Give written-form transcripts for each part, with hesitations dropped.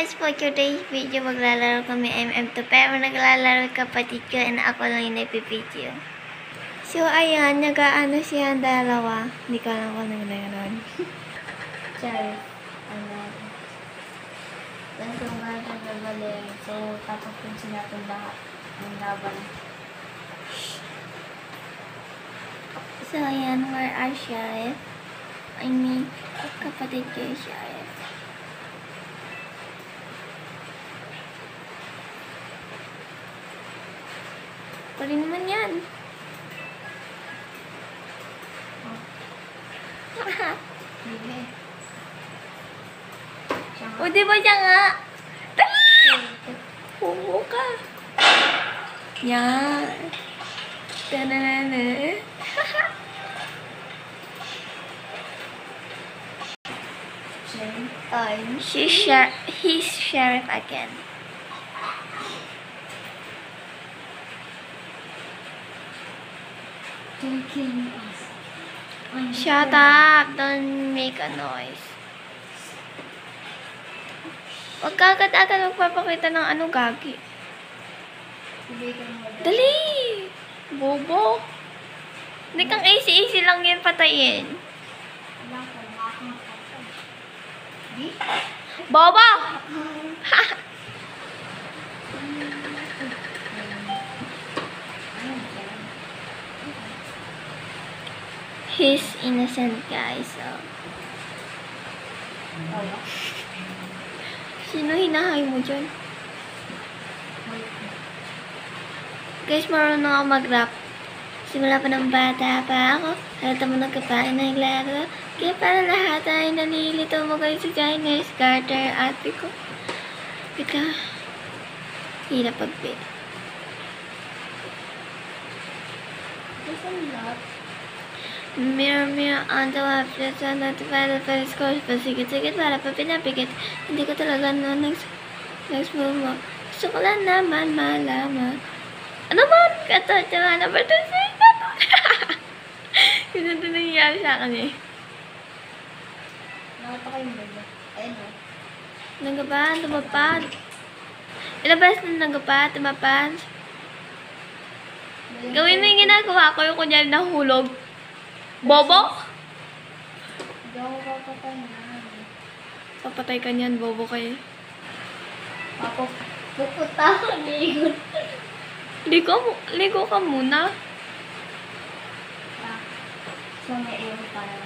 guys, for today's video, maglalaro kami MM2 pero naglalaro kapatid ko and ako lang yung nagpipideo. So, ayan, nag-aano siya ang dalawa. Hindi ko alam kung naglalaro. Sorry. Then, kung bakit naglalaro. So, tapos sila itong lahat ng laban. So, ayan, where are Sheriff? I mean, kapatid ko yung Sheriff. Pa rin naman yan. O, diba siya nga? Dali! Hubo ka. Yan. Tananana. He's sheriff again. Shut up! Don't make a noise. Huwag ka agad-agad magpapakita ng ano, gagi. Dali! Bobo! Hindi kang easy-easy lang yan patayin. Bobo! He's innocent, guys. So. Sino hinahay mo dyan? Guys, marunong ako mag-rap. Simula pa ng bata pa ako. Halata mo nagkapain na naglaro. Kaya para lahat ay nalilito mo kayo sa Chinese Carter, ate ko. Bika. Hirap pag-bit. There's a lot. Mirror on the left, just on the first course, pasigit-sigit para pa pinapikit. Hindi ko talaga na next move mo. Gusto ko lang naman malaman. Ano ba? Katotohanan na ba ito sa ito? Yun ito nangyayari sa akin eh. Nakata kayong baga. Ayun o. Nagapaan, tumapad. Ilabas na nagapad, tumapad. Gawin mo yung ginagawa ko, yung kunyari nahulog. Bobo? Hindi ako papatay na. Papatay ka niyan, bobo kayo. Ako, pupunta ako niigot. Ligo ka muna. So, may ewan para.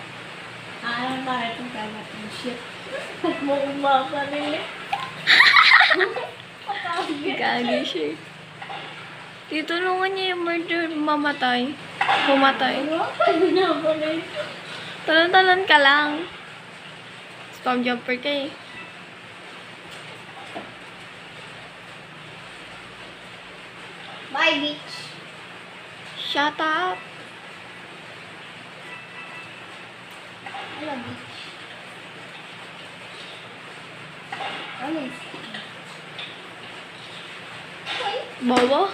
Ano para itong kama yung shit. Huwag mo umapa rin eh. Gagi siya. Titulungan niya yung murder, mamatay. Pumatay. Ano na ba na ito? Talon-talon ka lang. Spam jumper ka eh. Bye, bitch. Shut up. Hello, bitch. Ano is? Bobo?